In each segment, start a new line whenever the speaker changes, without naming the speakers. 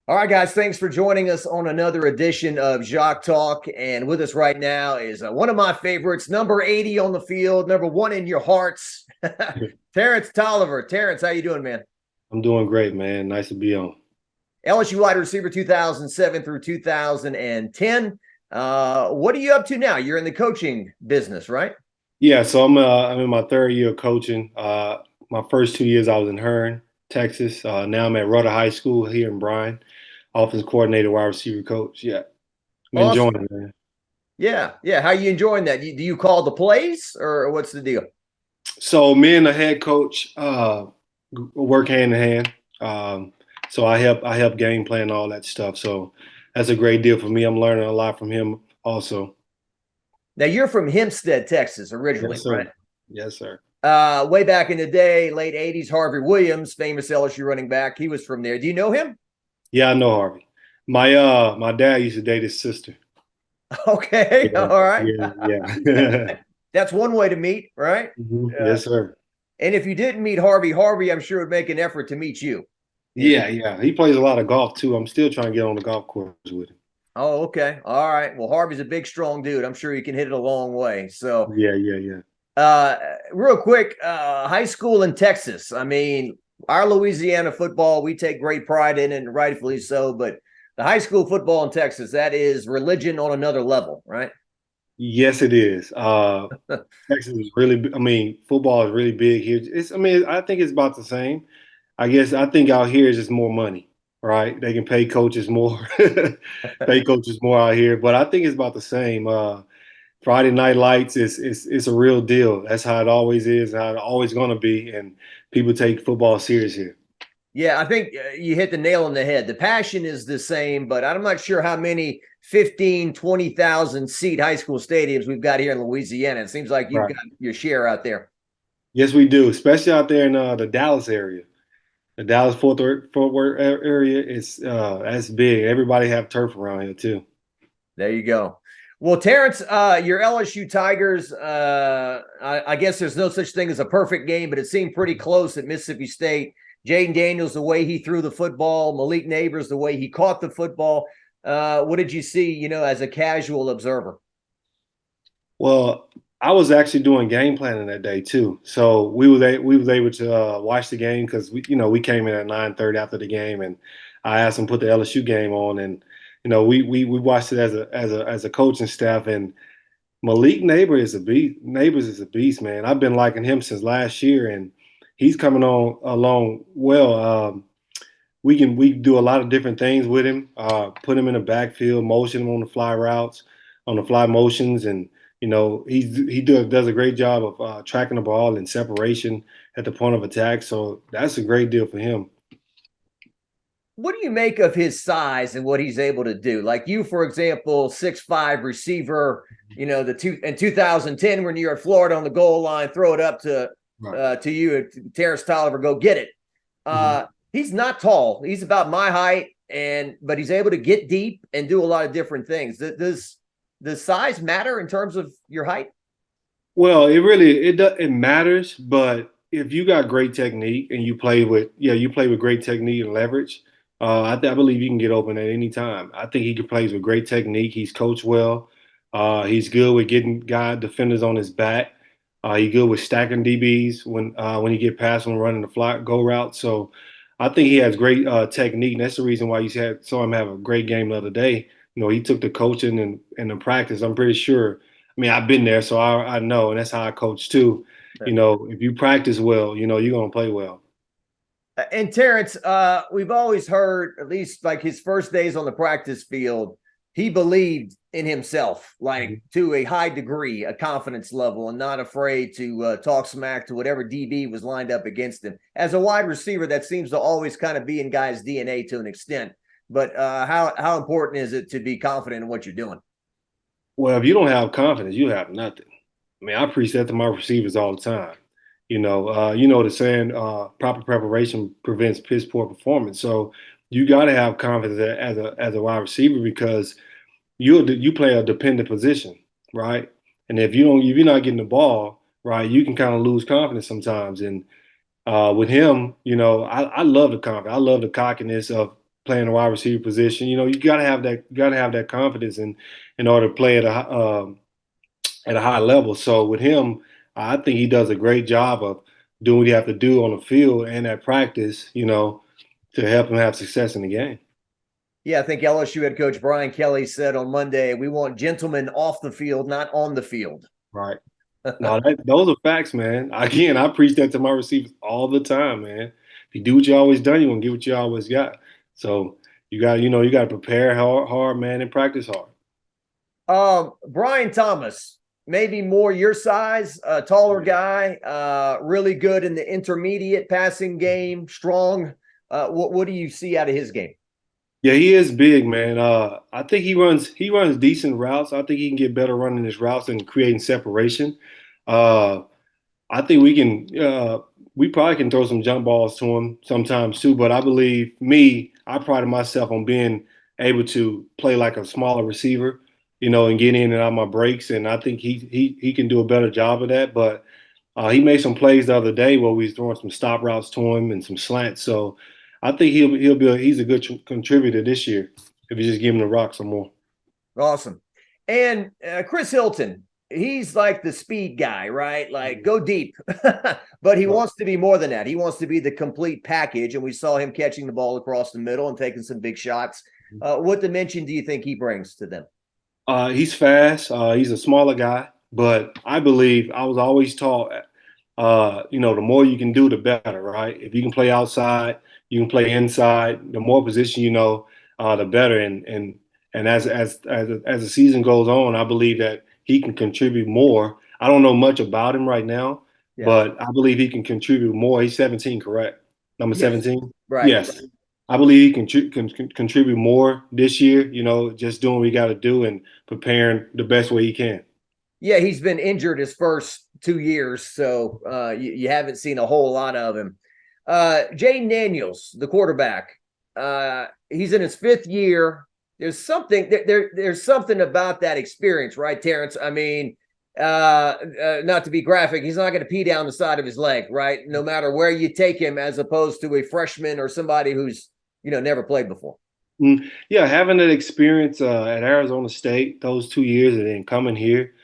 All right, guys, thanks for joining us on another edition of Jacques Talk. And with us right now is one of my favorites, number 80 on the field, number one in your hearts, Terrence Toliver. Terrence, how you doing, man?
I'm doing great, man. Nice to be on.
LSU wide receiver 2007 through 2010. What are you up to now? You're in the coaching business, right?
Yeah, so I'm in my third year of coaching. My first 2 years I was in Hearn, Texas. Now I'm at Rudder High School here in Bryan, offense coordinator, wide receiver coach. Yeah, I'm enjoying
Awesome.
it, man.
Yeah, yeah. How you enjoying that? Do you call the plays or what's the deal?
So me and the head coach work hand in hand. So I help game plan all that stuff. So that's a great deal for me. I'm learning a lot from him also.
Now you're from Hempstead, Texas, originally,
Yes,
right?
sir. Yes, sir.
Way back in the day, late 80s, Harvey Williams, famous LSU running back, he was from there. Do you know him?
Yeah, I know Harvey. My dad used to date his sister.
Okay,
Yeah,
all right.
yeah, yeah.
That's one way to meet, right?
Yes, sir.
And if you didn't meet Harvey, I'm sure would make an effort to meet you. If
Yeah,
he,
yeah. He plays a lot of golf too. I'm still trying to get on the golf course with him.
oh, okay, all right. Well, Harvey's a big, strong dude. I'm sure he can hit it a long way. So,
Yeah, yeah, yeah.
uh, real quick, high school in Texas. I mean, our Louisiana football, we take great pride in it, and rightfully so. But the high school football in Texas, that is religion on another level, right?
Yes, it is. Texas is really, I mean, football is really big here. I mean, I think it's about the same. I think out here is just more money, right? They can pay coaches more, pay coaches more out here. But I think it's about the same. Friday Night Lights is a real deal. That's how it always is, how it always going to be, and people take football serious here.
Yeah, I think you hit the nail on the head. The passion is the same, but I'm not sure how many 15, 20,000 seat high school stadiums we've got here in Louisiana. It seems like you've
Right.
got your share out there.
Yes, we do, especially out there in the Dallas area. The Dallas Fort Worth area is that's big. Everybody have turf around here too.
There you go. Well, Terrence, your LSU Tigers, I guess there's no such thing as a perfect game, but it seemed pretty close at Mississippi State. Jaden Daniels, the way he threw the football, Malik Neighbors, the way he caught the football. What did you see, as a casual observer?
Well, I was actually doing game planning that day too, so we was able to watch the game because we came in at 9:30 after the game, and I asked them to put the LSU game on, and we watched it as a coaching staff, and Malik Neighbors is a beast. Neighbors is a beast, man. I've been liking him since last year, and he's coming on along well. We do a lot of different things with him. Put him in the backfield, motion him on the fly routes, on the fly motions, and he does a great job of tracking the ball and separation at the point of attack. So that's a great deal for him.
What do you make of his size and what he's able to do? Like you, for example, 6'5" receiver, in 2010 when you're at Florida on the goal line, throw it up
Right.
to you, Terrence Toliver, go get it.
Mhm.
He's not tall. He's about my height, but he's able to get deep and do a lot of different things. Does size matter in terms of your height?
Well, it matters, but if you got great technique and you play with great technique and leverage, I believe you can get open at any time. I think he can plays with great technique. He's coached well. He's good with getting guy defenders on his back. He's good with stacking DBs when he get past them running the fly go route. So I think he has great technique. And that's the reason why saw him have a great game the other day. He took the coaching and the practice. I'm pretty sure. I mean, I've been there, so I know, and that's how I coach too. If you practice well, you're gonna play well.
And Terrence, we've always heard, at least like his first days on the practice field, he believed in himself, like
Mhm.
to a high degree, a confidence level, and not afraid to talk smack to whatever DB was lined up against him. As a wide receiver, that seems to always kind of be in guys' DNA to an extent. But how important is it to be confident in what you're doing?
Well, if you don't have confidence, you have nothing. I mean, I preach that to my receivers all the time. The saying, proper preparation prevents piss poor performance. So you got to have confidence as a wide receiver because you play a dependent position, right? And if you're not getting the ball, right, you can kind of lose confidence sometimes. And with him, I love the confidence. I love the cockiness of playing the wide receiver position. You know, you got to have that. You got to have that confidence in order to play at a high level. So with him, I think he does a great job of doing what you have to do on the field and at practice. You know, to help him have success in the game.
Yeah, I think LSU head coach Brian Kelly said on Monday, we want gentlemen off the field, not on the field.
Right. No, those are facts, man. Again, I preach that to my receivers all the time, man. If you do what you always done, you're gonna get what you always got. So you got to prepare hard, man, and practice hard.
Brian Thomas, maybe more your size, taller guy, really good in the intermediate passing game, strong. What do you see out of his game?
Yeah, he is big, man. I think he runs decent routes. I think he can get better running his routes and creating separation. Uh, I think we probably can throw some jump balls to him sometimes too. But I prided myself on being able to play like a smaller receiver, you know, and get in and out of my breaks. And I think he can do a better job of that. But he made some plays the other day where we was throwing some stop routes to him and some slants. So I think he's a good contributor this year if you just give him the rock some more.
Awesome. And Chris Hilton, he's like the speed guy, right? Like go deep, but he wants to be more than that. He wants to be the complete package. And we saw him catching the ball across the middle and taking some big shots. What dimension do you think he brings to them?
He's fast. He's a smaller guy, but I believe I was always taught, the more you can do, the better, right? If you can play outside, you can play inside. The more position you know, the better. And as the season goes on, I believe that he can contribute more. I don't know much about him right now, but I believe he can contribute more. He's 17, correct? Number 17?
Right.
Yes. I believe he can contribute more this year, you know, just doing what we got to do and preparing the best way he can.
Yeah, he's been injured his first 2 years, so you haven't seen a whole lot of him. Jaden Daniels, the quarterback, he's in his 5th year. There's something there's something about that experience, right, Terrence? I mean, not to be graphic, he's not going to pee down the side of his leg, right? No matter where you take him, as opposed to a freshman or somebody who's never played before.
Yeah, having that experience at Arizona State those 2 years and then coming here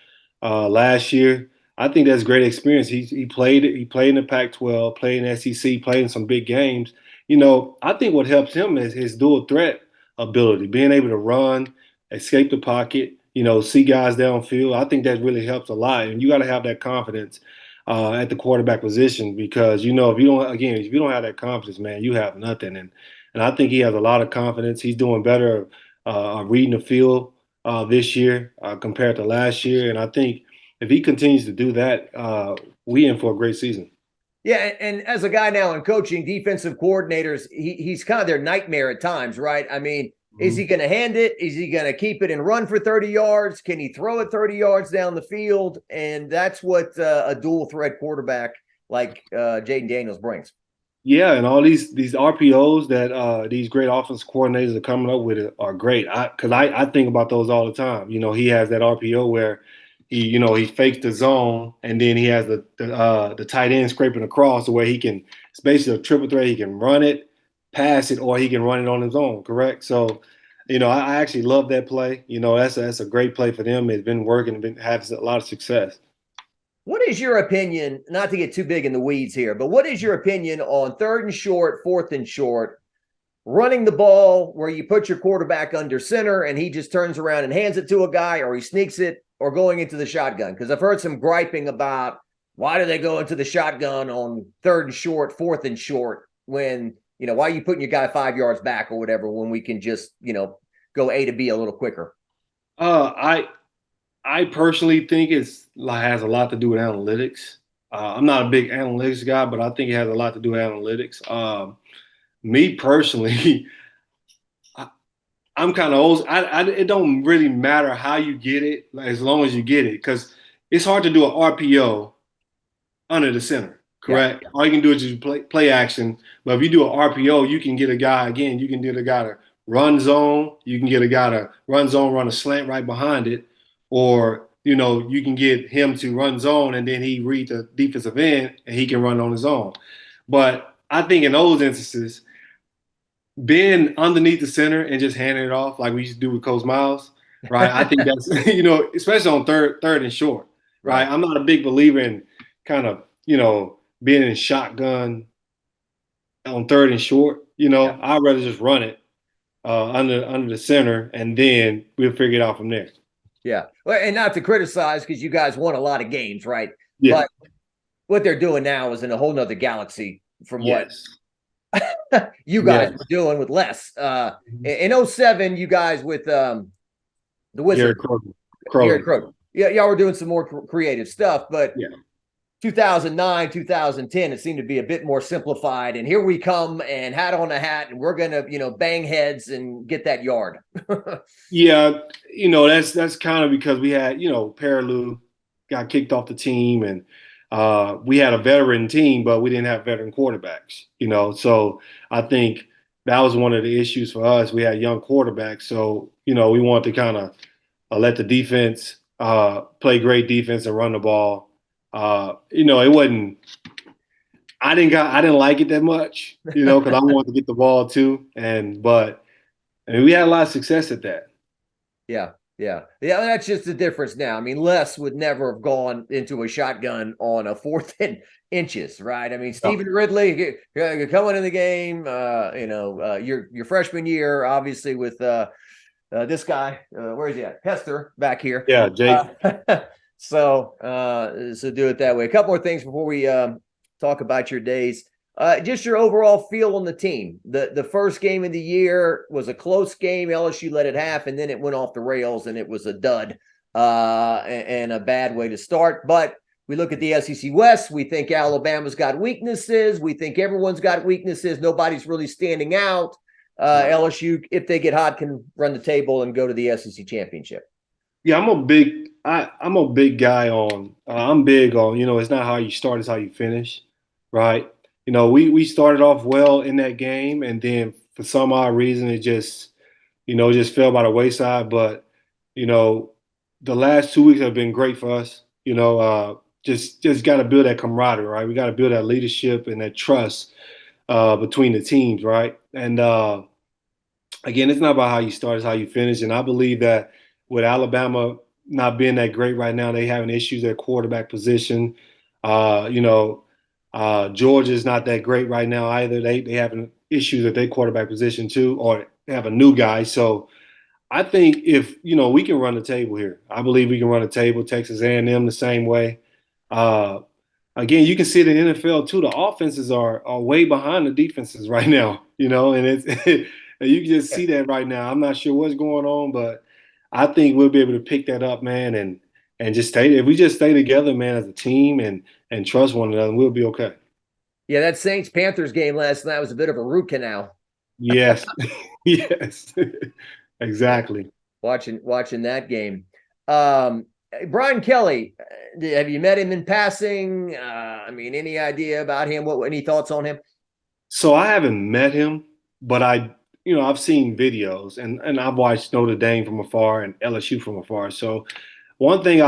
last year, I think that's great experience. He played in the Pac-12, played in the SEC, played in some big games. You know, I think what helps him is his dual threat ability, being able to run, escape the pocket, you know, see guys downfield. I think that really helps a lot. And you got to have that confidence at the quarterback position because, you know, if you don't have that confidence, man, you have nothing. And I think he has a lot of confidence. He's doing better reading the field this year compared to last year. And I think if he continues to do that, we in for a great season.
Yeah, and as a guy now in coaching, defensive coordinators, he's kind of their nightmare at times, right? I mean, is he going to hand it? Is he going to keep it and run for 30 yards? Can he throw it 30 yards down the field? And that's what a dual threat quarterback like Jaden Daniels brings.
Yeah, and all these RPOs that these great offense coordinators are coming up with are great. Because I think about those all the time. You know, he has that RPO where he fakes the zone, and then he has the tight end scraping across the way it's basically a triple threat. He can run it, pass it, or he can run it on his own. Correct. So, I actually love that play. You know, that's a great play for them. It's been working, having a lot of success.
What is your opinion, not to get too big in the weeds here, but what is your opinion on 3rd and short, 4th and short, running the ball where you put your quarterback under center and he just turns around and hands it to a guy, or he sneaks it, or going into the shotgun? Because I've heard some griping about why do they go into the shotgun on 3rd and short, 4th and short when, why are you putting your guy 5 yards back or whatever when we can just, go A to B a little quicker?
I personally think has a lot to do with analytics. I'm not a big analytics guy, but I think it has a lot to do with analytics. Me personally, I'm kind of old. It don't really matter how you get it, as long as you get it, because it's hard to do an RPO under the center. Correct. Yeah. All you can do is just play action. But if you do an RPO, you can get a guy again. You can get a guy to run zone. You can get a guy to run zone, run a slant right behind it. Or, you can get him to run zone and then he read the defensive end and he can run on his own. But I think in those instances, being underneath the center and just handing it off like we used to do with Coach Miles, right? I think that's especially on third and short, right?
Right.
I'm not a big believer in kind of being in shotgun on third and short.
Yeah.
I'd rather just run it under the center and then we'll figure it out from there.
Yeah. Well, and not to criticize because you guys won a lot of games, right?
Yeah.
But what they're doing now is in a whole nother galaxy from what
Yes.
you guys
Yes.
were doing with less. In 07, you guys with the
Gary
Wizard, Gary
Crowley.
Crowder. Yeah, y'all were doing some more creative stuff, but
Yeah.
2009, 2010, it seemed to be a bit more simplified. And here we come and hat on a hat, and we're gonna, bang heads and get that yard.
Yeah, that's kind of because we had, Perilou got kicked off the team and we had a veteran team, but we didn't have veteran quarterbacks, So I think that was one of the issues for us. We had young quarterbacks, so we wanted to kind of let the defense play great defense and run the ball. It wasn't. I didn't like it that much, because I wanted to get the ball too, but we had a lot of success at that.
Yeah. That's just the difference now. I mean, Les would never have gone into a shotgun on a 4th and inches, right? I mean, Stephen Ridley coming in the game, your freshman year, obviously with this guy, where is he at? Hester back here.
Yeah, Jake.
So do it that way. A couple more things before we talk about your days. Just your overall feel on the team. The first game of the year was a close game. LSU led it half, and then it went off the rails, and it was a dud and a bad way to start. But we look at the SEC West. We think Alabama's got weaknesses. We think everyone's got weaknesses. Nobody's really standing out. LSU, if they get hot, can run the table and go to the SEC championship.
Yeah, I'm a big guy on. I'm big on. It's not how you start; it's how you finish, right? We started off well in that game, and then for some odd reason, it just fell by the wayside. But the last 2 weeks have been great for us. Just got to build that camaraderie, right? We got to build that leadership and that trust between the teams, right? And again, it's not about how you start; it's how you finish. And I believe that with Alabama not being that great right now, they having issues at quarterback position. Georgia's not that great right now either. They having issues at their quarterback position too, or they have a new guy. So I think if we can run the table here, I believe we can run the table. Texas A&M the same way. Again, you can see it in the NFL too. The offenses are way behind the defenses right now. And it's you can just see that right now. I'm not sure what's going on, but I think we'll be able to pick that up, man, and just stay. If we just stay together, man, as a team and trust one another, we'll be okay.
Yeah, that Saints-Panthers game last night was a bit of a root canal.
Yes, yes, exactly.
Watching that game. Brian Kelly, have you met him in passing? Any idea about him? Any thoughts on him?
So I haven't met him, but I've seen videos and I've watched Notre Dame from afar and LSU from afar. So one thing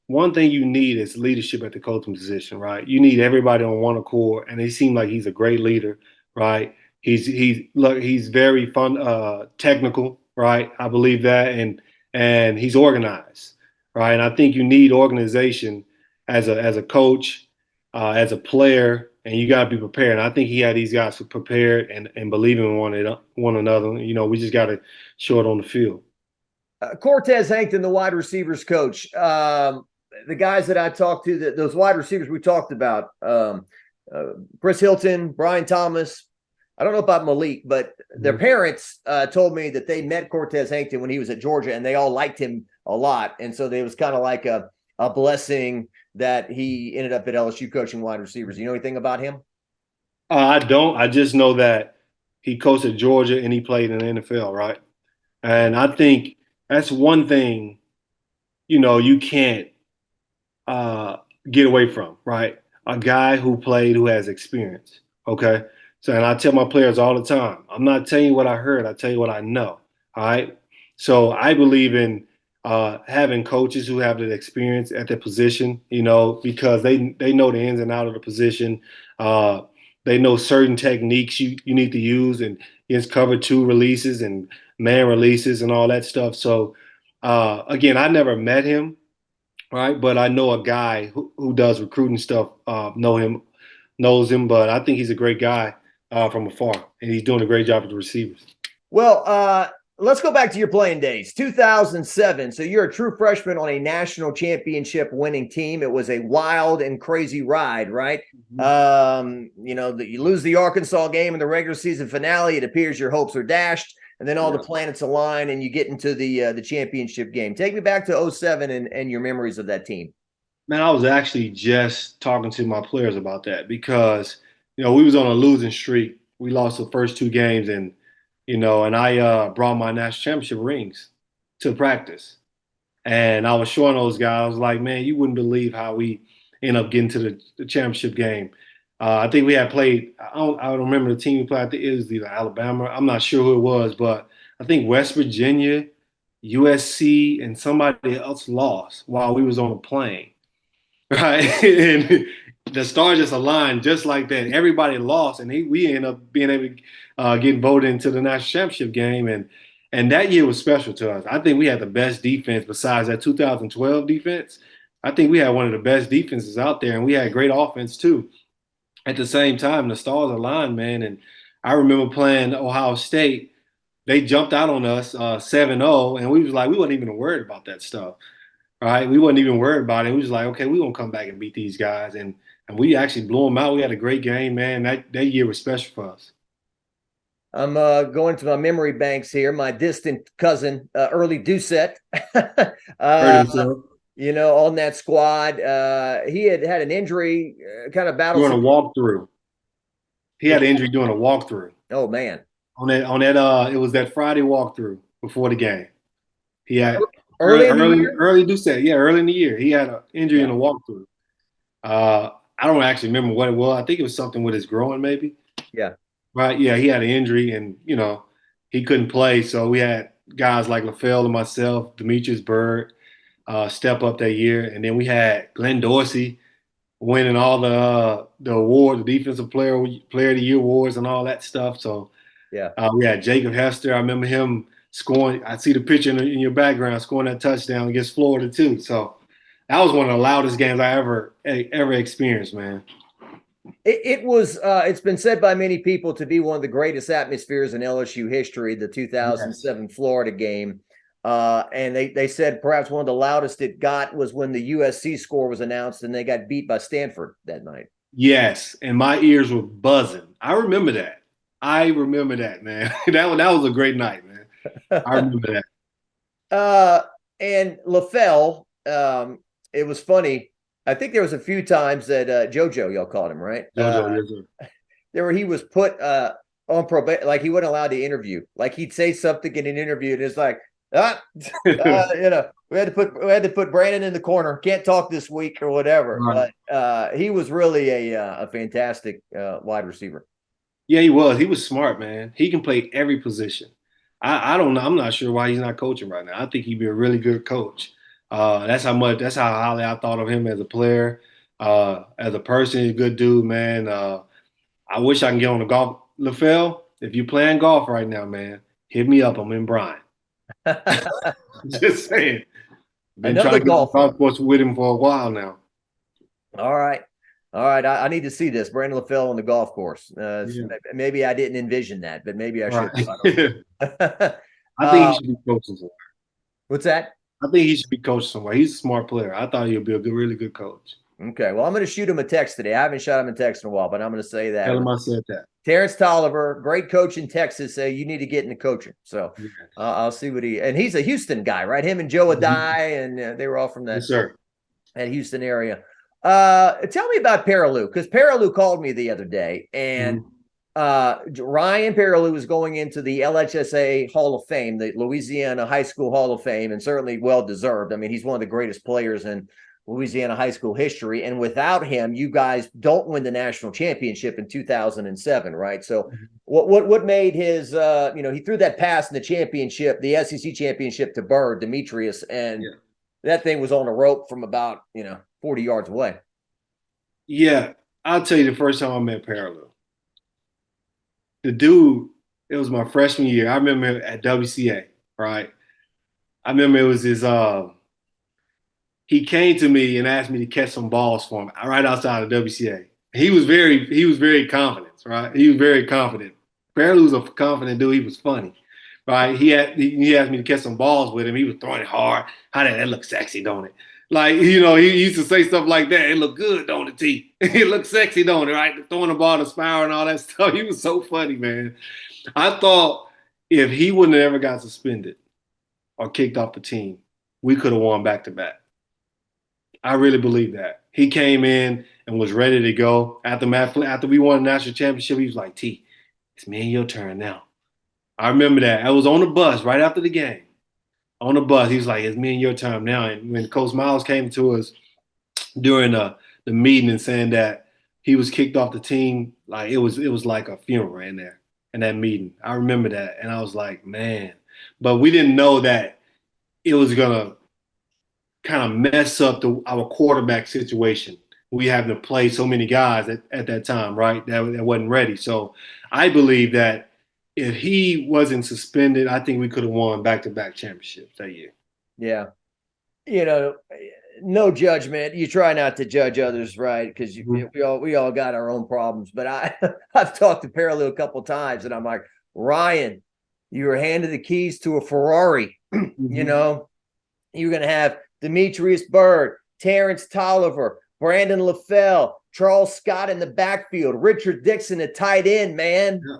one thing you need is leadership at the coaching position, right? You need everybody on one accord, and he seems like he's a great leader, right? He's very fun, technical, right? I believe that, and he's organized, right? And I think you need organization as a coach, as a player, and you got to be prepared. And I think he had these guys prepared and believing in one another. We just got to show it on the field.
Cortez Hankton, the wide receivers coach. The guys that I talked to, those wide receivers we talked about, Chris Hilton, Brian Thomas. I don't know about Malik, but their parents told me that they met Cortez Hankton when he was at Georgia, and they all liked him a lot. And so it was kind of like a blessing that he ended up at LSU coaching wide receivers. You know anything about him?
I don't. I just know that he coached at Georgia and he played in the NFL, right? And I think that's one thing, you can't get away from, right? A guy who has experience, okay? So, and I tell my players all the time, I'm not telling you what I heard, I tell you what I know, all right? So I believe in having coaches who have the experience at their position, because they know the ins and out of the position. They know certain techniques you need to use, and against cover two releases and man releases and all that stuff. So again, I never met him, right? But I know a guy who does recruiting stuff, knows him, but I think he's a great guy from afar, and he's doing a great job with the receivers.
Well, let's go back to your playing days. 2007. So you're a true freshman on a national championship winning team. It was a wild and crazy ride, right? You lose the Arkansas game in the regular season finale. It appears your hopes are dashed, and then all the planets align, and you get into the championship game. Take me back to 07 and your memories of that team.
Man, I was actually just talking to my players about that because, we was on a losing streak. We lost the first two games, and I brought my national championship rings to practice. And I was showing those guys, I was like, man, you wouldn't believe how we end up getting to the championship game. I think we had played, I don't remember the team we played. I think it was either Alabama. I'm not sure who it was, but I think West Virginia, USC, and somebody else lost while we was on the plane. Right. And the stars just aligned just like that. Everybody lost, and we ended up being able to get voted into the national championship game. And that year was special to us. I think we had the best defense besides that 2012 defense. I think we had one of the best defenses out there, and we had great offense too. At the same time, the stars aligned, man. And I remember playing Ohio State. They jumped out on us 7-0, and we was like, we wasn't even worried about that stuff. Right, we wasn't even worried about it. We was like, okay, we're gonna come back and beat these guys, and we actually blew them out. We had a great game, man. That year was special for us.
I'm going to my memory banks here. My distant cousin, early Doucet, on that squad. He had an injury, kind of battled
during a walkthrough. He had an injury during a walkthrough.
Oh man!
On that, it was that Friday walkthrough before the game. He had.
Early
Doucet, early in the year. He had an injury in a walkthrough. I don't actually remember what it was. I think it was something with his groin, maybe.
Yeah.
Right. Yeah, he had an injury, and he couldn't play. So we had guys like LaFell and myself, Demetrius Byrd, step up that year, and then we had Glenn Dorsey winning all the awards, the defensive player of the year awards, and all that stuff. So we had Jacob Hester. I remember him scoring. I see the picture in your background, scoring that touchdown against Florida too. So that was one of the loudest games I ever experienced, man.
It was. It's been said by many people to be one of the greatest atmospheres in LSU history. The 2007 Florida game, and they said perhaps one of the loudest it got was when the USC score was announced and they got beat by Stanford that night.
Yes, and my ears were buzzing. I remember that, man. that was a great night, man. I remember
that. And LaFell, it was funny. I think there was a few times that JoJo, y'all called him, right?
JoJo, yes, sir.
He was put on probation, like he wasn't allowed to interview. Like he'd say something in an interview, and it's like, we had to put Brandon in the corner. Can't talk this week or whatever. Right. But he was really a fantastic wide receiver.
Yeah, he was. He was smart, man. He can play every position. I don't know. I'm not sure why he's not coaching right now. I think he'd be a really good coach. That's how highly I thought of him as a player, as a person. He's a good dude, man. I wish I can get on the golf. LaFell, if you're playing golf right now, man, hit me up. I'm in Bryan. Just saying. Been trying to get on the golf course with him for a while now.
All right. I need to see this. Brandon LaFell on the golf course. Maybe I didn't envision that, but maybe I should.
Right. I think he should be coaching somewhere.
What's that?
I think he should be coaching somewhere. He's a smart player. I thought he'd be a really good coach.
Okay. Well, I'm going to shoot him a text today. I haven't shot him a text in a while, but I'm going to say that.
Tell him I said that.
Terrence Toliver, great coach in Texas, say you need to get into coaching. So I'll see what and he's a Houston guy, right? Him and Joe Adai, and they were all from that, that Houston area. Tell me about Perilou, because Perilou called me the other day, and Ryan Perilou is going into the LHSA Hall of Fame, the Louisiana High School Hall of Fame, and certainly well-deserved. I mean, he's one of the greatest players in Louisiana high school history, and without him, you guys don't win the national championship in 2007, right? So what made his, he threw that pass in the championship, the SEC championship to Bird, Demetrius, and that thing was on a rope from about, 40 yards away.
Yeah, I'll tell you the first time I met Perilou. The dude It was my freshman year. I remember at WCA, right? I remember it was his he came to me and asked me to catch some balls for him right outside of WCA. He was very confident, right? He was very confident. Apparently, was a confident dude. He was funny, right? He asked me to catch some balls with him. He was throwing it hard. How did that look sexy, don't it? Like, he used to say stuff like that. It looked good, don't it, T? It looked sexy, don't it, right? Throwing the ball to Spiral and all that stuff. He was so funny, man. I thought if he wouldn't have ever got suspended or kicked off the team, we could have won back to back. I really believe that. He came in and was ready to go. After we won the national championship, he was like, T, it's me and your turn now. I remember that. I was on the bus right after the game. On the bus, he was like, it's me and your turn now. And when Coach Miles came to us during the meeting and saying that he was kicked off the team, like it was like a funeral in there in that meeting. I remember that. And I was like, man. But we didn't know that it was gonna kind of mess up our quarterback situation. We having to play so many guys at that time, right? That wasn't ready. So I believe that if he wasn't suspended, I think we could have won back-to-back championships that year.
Yeah. No judgment. You try not to judge others, right? Because we all got our own problems. But I've talked to Parallel a couple of times, and I'm like, Ryan, you were handed the keys to a Ferrari. You're going to have Demetrius Byrd, Terrence Toliver, Brandon LaFell, Charles Scott in the backfield, Richard Dixon at tight end, man. Yeah.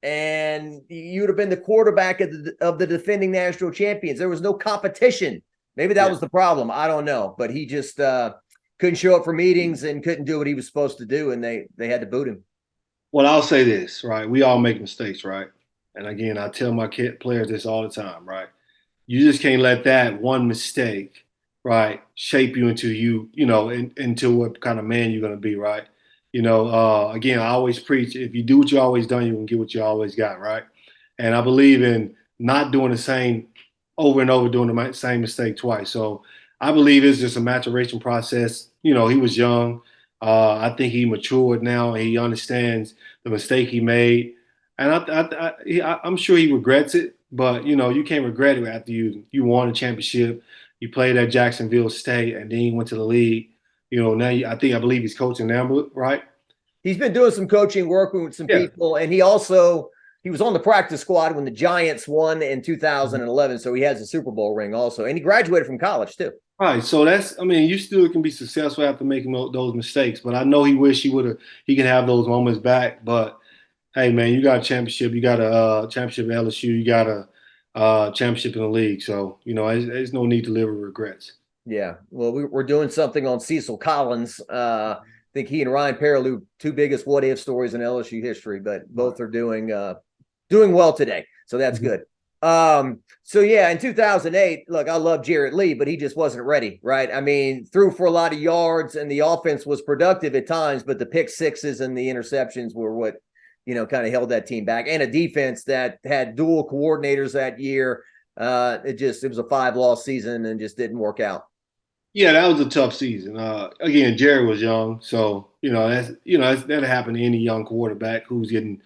And you would have been the quarterback of the defending national champions. There was no competition. Maybe that was the problem. I don't know. But he just couldn't show up for meetings and couldn't do what he was supposed to do, and they had to boot him.
Well, I'll say this, right? We all make mistakes, right? And again, I tell my players this all the time, right? You just can't let that one mistake, right, shape you into into what kind of man you're going to be, right? Again, I always preach, if you do what you always done, you can get what you always got, right? And I believe in not doing the same over and over, doing the same mistake twice. So I believe it's just a maturation process. He was young. I think he matured now. He understands the mistake he made. And I'm sure he regrets it, but, you can't regret it after you won a championship. You played at Jacksonville State, and then you went to the league. Now I believe he's coaching now, right?
He's been doing some coaching, working with some people, and he was on the practice squad when the Giants won in 2011, so he has a Super Bowl ring also, and he graduated from college too.
Right, so you still can be successful after making those mistakes, but I know he can have those moments back. But hey, man, you got a championship, you got a championship at LSU, you got a championship in the league, so there's no need to live with regrets.
Yeah, well, we're doing something on Cecil Collins. I think he and Ryan Paralleau, two biggest what-if stories in LSU history, but both are doing well today, so that's good. So yeah, in 2008, look, I love Jarrett Lee, but he just wasn't ready, right? I mean, threw for a lot of yards, and the offense was productive at times, but the pick sixes and the interceptions were what kind of held that team back, and a defense that had dual coordinators that year. It was a 5-loss season and just didn't work out.
Yeah, that was a tough season. Again, Jerry was young, so that'll happen to any young quarterback who's getting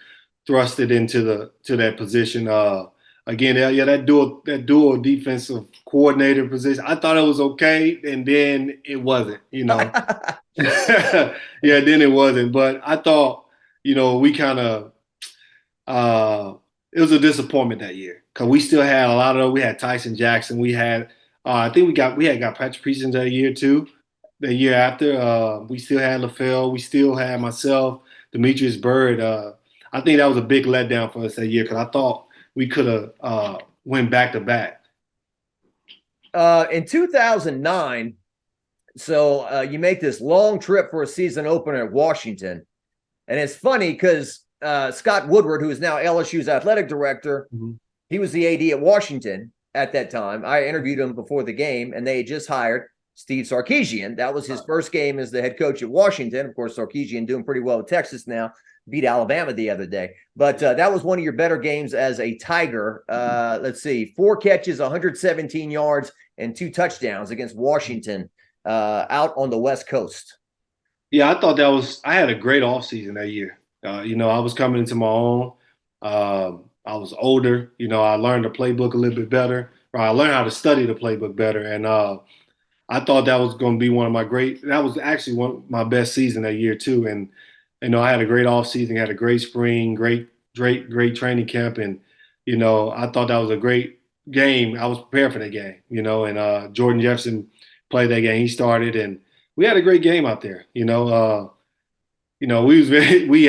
thrusted into that position. Again, that dual defensive coordinator position, I thought it was okay, and then it wasn't. Yeah, then it wasn't. But I thought we kind of it was a disappointment that year because we still had a lot of. We had Tyson Jackson. We had. I think we had got Patrick Peterson that year too. The year after, we still had LaFell. We still had myself, Demetrius Byrd. I think that was a big letdown for us that year because I thought we could have went back to back.
In 2009, so you make this long trip for a season opener at Washington, and it's funny because Scott Woodward, who is now LSU's athletic director, he was the AD at Washington at that time. I interviewed him before the game, and they had just hired Steve Sarkisian. That was his first game as the head coach at Washington. Of course, Sarkisian doing pretty well at Texas now, beat Alabama the other day. But that was one of your better games as a Tiger. Let's see, 4 catches, 117 yards, and 2 touchdowns against Washington out on the West Coast.
Yeah, I thought I had a great offseason that year. I was coming into my own. I was older. I learned the playbook a little bit better. Or I learned how to study the playbook better, and I thought that was going to be one of my great. That was actually one of my best season that year too. And I had a great off season, had a great spring, great training camp, and I thought that was a great game. I was prepared for that game, and Jordan Jefferson played that game. He started, and we had a great game out there. We was very we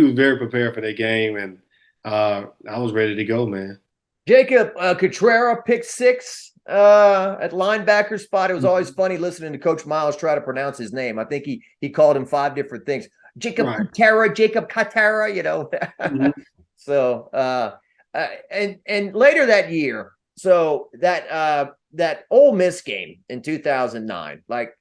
was very prepared for that game, and I was ready to go, man.
Jacob Catrera picked 6 at linebacker spot. It was always funny listening to Coach Miles try to pronounce his name. I think he called him 5 different things. Jacob Catrera, Jacob Catrera, Mm-hmm. So and later that year, so that Ole Miss game in 2009, like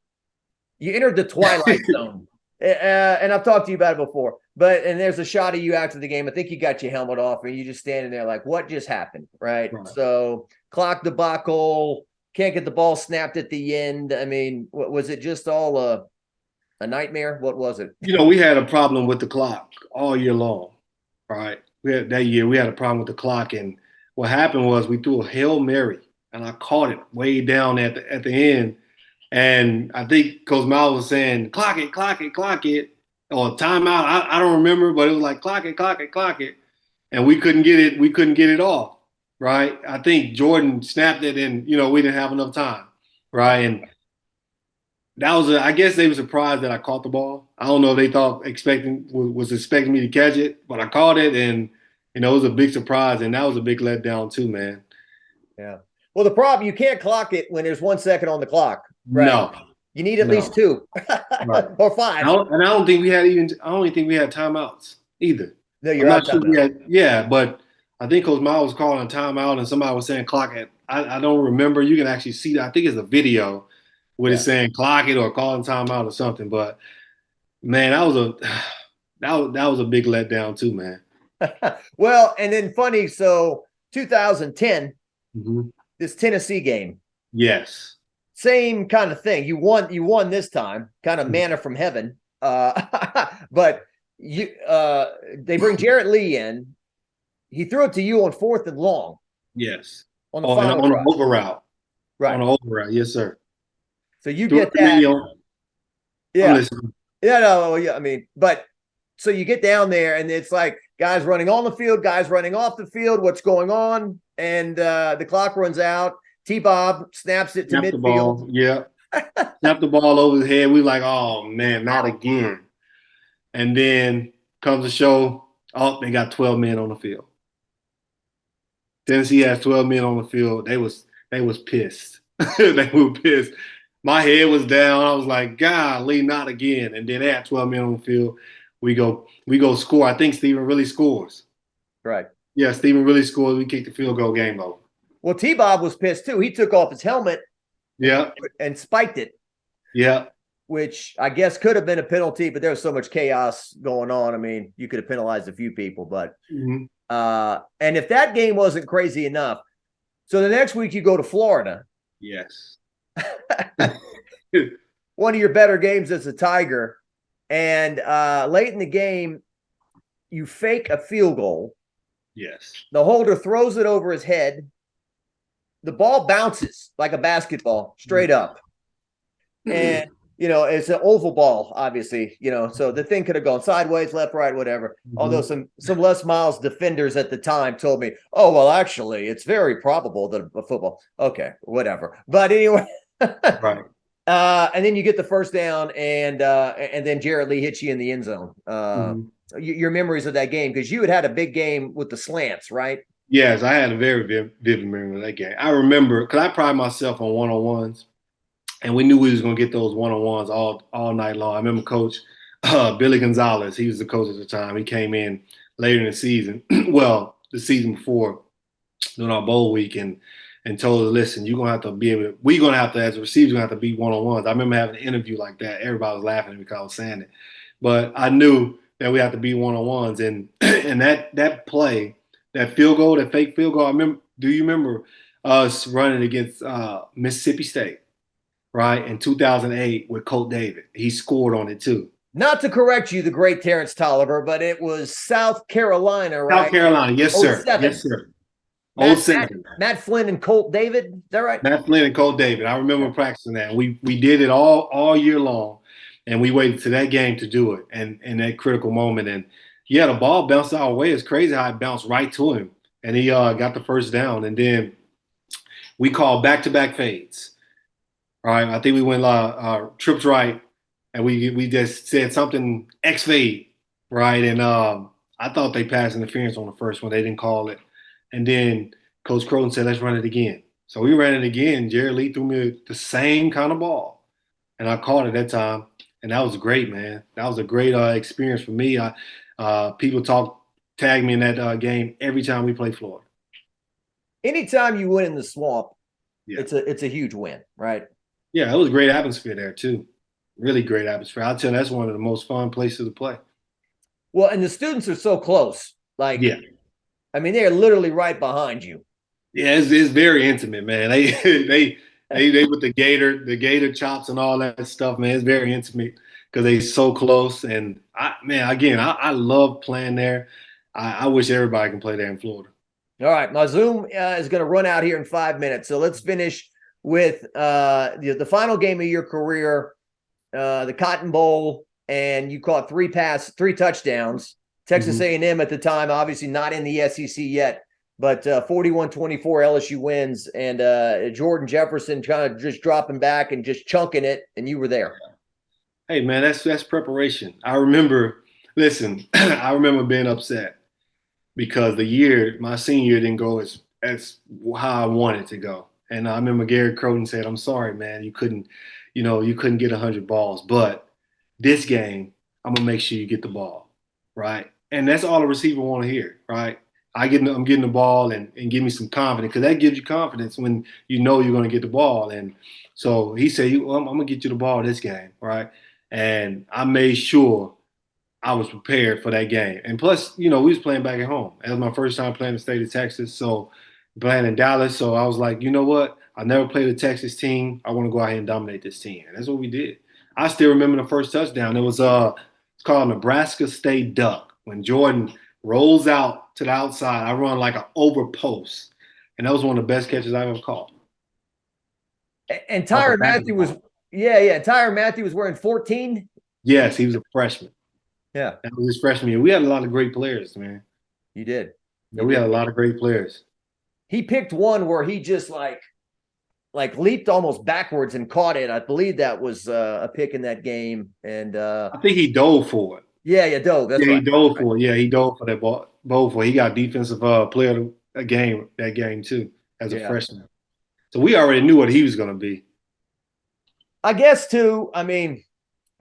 you entered the twilight zone. And I've talked to you about it before, and there's a shot of you after the game. I think you got your helmet off and you just standing there like, what just happened? Right. So clock debacle, can't get the ball snapped at the end. I mean, was it just all a nightmare? What was it?
We had a problem with the clock all year long. Right. That year we had a problem with the clock. And what happened was we threw a Hail Mary and I caught it way down at the end. And I think Coach Miles was saying, clock it, or timeout. I don't remember, but it was like clock it. And we couldn't get it off, right? I think Jordan snapped it and, we didn't have enough time, right? And that was I guess they were surprised that I caught the ball. I don't know if they was expecting me to catch it, but I caught it and, it was a big surprise. And that was a big letdown too, man.
Yeah. Well, the problem, you can't clock it when there's 1 second on the clock. Right.
No,
you need at least 2 or 5.
I don't think we had timeouts either.
No, you're not sure
but I think Coach Miles was calling a timeout and somebody was saying clock it. I don't remember. You can actually see that. I think it's a video where it's saying clock it or calling timeout or something. But man, that was a big letdown too, man.
Well, and then funny. So 2010, this Tennessee game.
Yes.
Same kind of thing. You won this time, kind of manna from heaven. But they bring Jarrett Lee in. He threw it to you on 4th and long.
Yes.
On the final
on an over route.
Right.
On an over route. Yes, sir.
So you get that. Yeah. Yeah. I mean, but so you get down there and it's like guys running on the field, guys running off the field. What's going on? And the clock runs out. T-Bob snaps it to midfield.
Yeah. Snapped the ball over his head. We like, oh, man, not again. And then comes the show, they got 12 men on the field. Tennessee has 12 men on the field. They was pissed. They were pissed. My head was down. I was like, golly, not again. And then they had 12 men on the field. We go score. I think Stephen really scores.
Right.
Yeah, Stephen really scores. We kick the field goal, game over.
Well, T-Bob was pissed too. He took off his helmet and spiked it.
Yeah.
Which I guess could have been a penalty, but there was so much chaos going on. I mean, you could have penalized a few people, but and if that game wasn't crazy enough, so the next week you go to Florida.
Yes.
One of your better games as a Tiger. And late in the game, you fake a field goal.
Yes.
The holder throws it over his head. The ball bounces like a basketball straight up. And, it's an oval ball, obviously, so the thing could have gone sideways, left, right, whatever. Although some Les Miles defenders at the time told me, oh, well, actually, it's very probable that a football. Okay, whatever. But anyway.
Right.
And then you get the first down and then Jarrett Lee hits you in the end zone. Your memories of that game, because you had a big game with the slants, right?
Yes, I had a very vivid memory of that game. I remember, because I pride myself on one-on-ones, and we knew we was going to get those one-on-ones all night long. I remember Coach Billy Gonzalez, he was the coach at the time. He came in later in the season, well, the season before, during our bowl week, and told us, listen, we're going to have to, as a receiver, going to have to beat one-on-ones. I remember having an interview like that. Everybody was laughing at me because I was saying it. But I knew that we had to beat one-on-ones. And that play, that field goal, that fake field goal, do you remember us running against Mississippi State, right, in 2008 with Colt David? He scored on it too.
Not to correct you, the great Terrence Toliver, but it was South Carolina, right?
South Carolina, yes, sir.
07.
Yes, sir.
Matt,
07.
Matt Flynn and Colt David. Is that right?
Matt Flynn and Cole David. I remember practicing that. We did it all year long, and we waited to that game to do it, and in that critical moment. And yeah, the ball bounced our way. It's crazy how it bounced right to him, and he got the first down. And then we called back-to-back fades. All right, I think we went trips right, and we just said something X fade, right? And I thought they passed interference on the first one. They didn't call it, and then Coach Croton said, "Let's run it again." So we ran it again. Jerry Lee threw me the same kind of ball, and I caught it that time, and that was great, man. That was a great experience for me. People tag me in that game every time we play Florida.
Anytime you win in the swamp,
yeah.
it's a huge win, right?
Yeah, it was a great atmosphere there too. Really great atmosphere. I'll tell you, that's one of the most fun places to play.
Well, and the students are so close. Like, yeah. I mean, they're literally right behind you.
Yeah, it's very intimate, man. They with the gator chops and all that stuff, man. It's very intimate because they're so close. And I love playing there. I wish everybody can play there in Florida.
All right, my Zoom is going to run out here in 5 minutes, so let's finish with the final game of your career, the Cotton Bowl, and you caught three touchdowns. Texas A&M at the time, obviously not in the SEC yet, but 41-24 LSU wins, and Jordan Jefferson kind of just dropping back and just chunking it, and you were there.
Hey, man, that's preparation. I remember being upset because my senior year didn't go as how I wanted to go. And I remember Gary Croton said, "I'm sorry, man, you couldn't get 100 balls, but this game, I'm gonna make sure you get the ball, right?" And that's all a receiver want to hear, right? I'm getting the ball and give me some confidence, because that gives you confidence when you know you're gonna get the ball. And so he said, I'm gonna get you the ball this game, right? And I made sure I was prepared for that game. And plus, we was playing back at home. That was my first time playing the state of Texas, so playing in Dallas. So I was like, you know what? I never played a Texas team. I want to go out here and dominate this team. And that's what we did. I still remember the first touchdown. It was it's called Nebraska State Duck. When Jordan rolls out to the outside, I run like an over post. And that was one of the best catches I've ever caught.
And Tyrann Mathieu was Tyrann Mathieu was wearing 14.
Yes, he was a freshman.
Yeah.
That was his freshman year. We had a lot of great players, man.
You did.
Yeah, we had a lot of great players.
He picked one where he just like leaped almost backwards and caught it. I believe that was a pick in that game. And
I think he dove for it.
Yeah, dove. That's right.
He dove for it. Yeah, he dove for that ball. He got defensive player of that game too, as a freshman. So we already knew what he was going to be.
I guess too. I mean,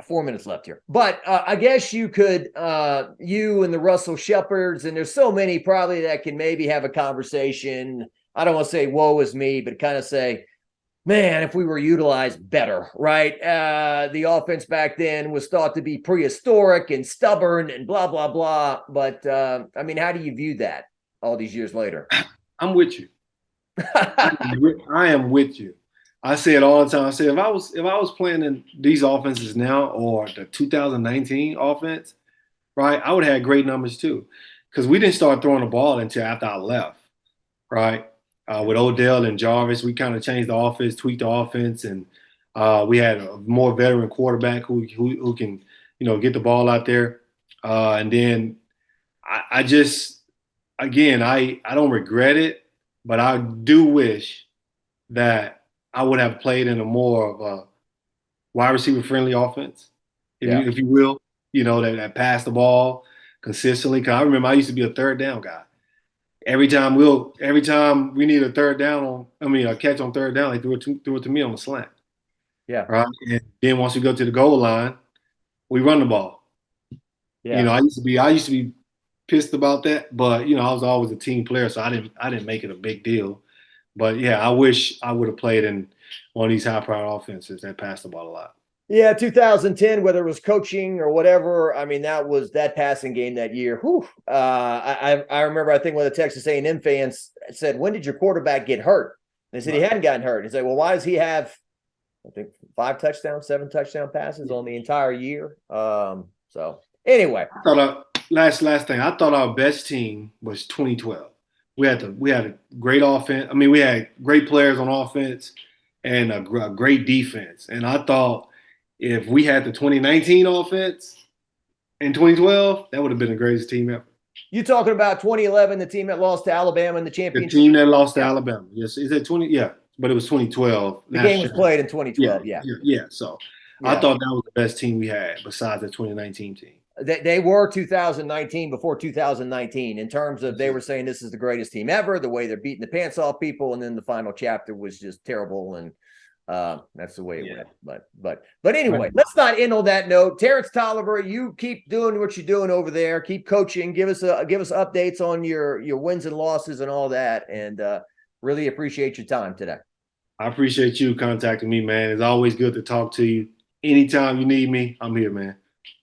4 minutes left here, but I guess you could, you and the Russell Shepherds, and there's so many probably that can maybe have a conversation. I don't want to say woe is me, but kind of say, man, if we were utilized better, right? The offense back then was thought to be prehistoric and stubborn and blah, blah, blah. But I mean, how do you view that all these years later?
I'm with you. I am with you. I say it all the time. I say if I was playing in these offenses now, or the 2019 offense, right, I would have had great numbers too, because we didn't start throwing the ball until after I left, right? With Odell and Jarvis, we kind of changed the offense, tweaked the offense, and we had a more veteran quarterback who can get the ball out there. And then I don't regret it, but I do wish that I would have played in a more of a wide receiver friendly offense, if you will, that pass the ball consistently. Because I remember I used to be a third down guy. Every time we need a catch on third down, they threw it to me on the slant.
Yeah.
Right. And then once we go to the goal line, we run the ball. Yeah. I used to be pissed about that, but I was always a team player, so I didn't make it a big deal. But yeah, I wish I would have played in one of these high-powered offenses that passed the ball a lot.
Yeah, 2010, whether it was coaching or whatever, I mean, that passing game that year. Whew. I remember, I think one of the Texas A&M fans said, "When did your quarterback get hurt?" They said he hadn't gotten hurt. He said, "Well, why does he have I think 5 touchdowns, 7 touchdown passes on the entire year. So anyway,
I thought last thing, I thought our best team was 2012. We had a great offense. I mean, we had great players on offense and a great defense. And I thought if we had the 2019 offense in 2012, that would have been the greatest team ever.
You talking about 2011, the team that lost to Alabama in the
The
championship?
team that lost to Alabama. Yes, is it 20? Yeah, but it was 2012.
The game was played in 2012.
Yeah. So I thought that was the best team we had besides the 2019 team.
They were 2019 before 2019 in terms of they were saying this is the greatest team ever, the way they're beating the pants off people, and then the final chapter was just terrible, and that's the way it went. But anyway, let's not end on that note. Terrence Toliver, you keep doing what you're doing over there. Keep coaching. Give us updates on your wins and losses and all that, and really appreciate your time today.
I appreciate you contacting me, man. It's always good to talk to you. Anytime you need me, I'm here, man.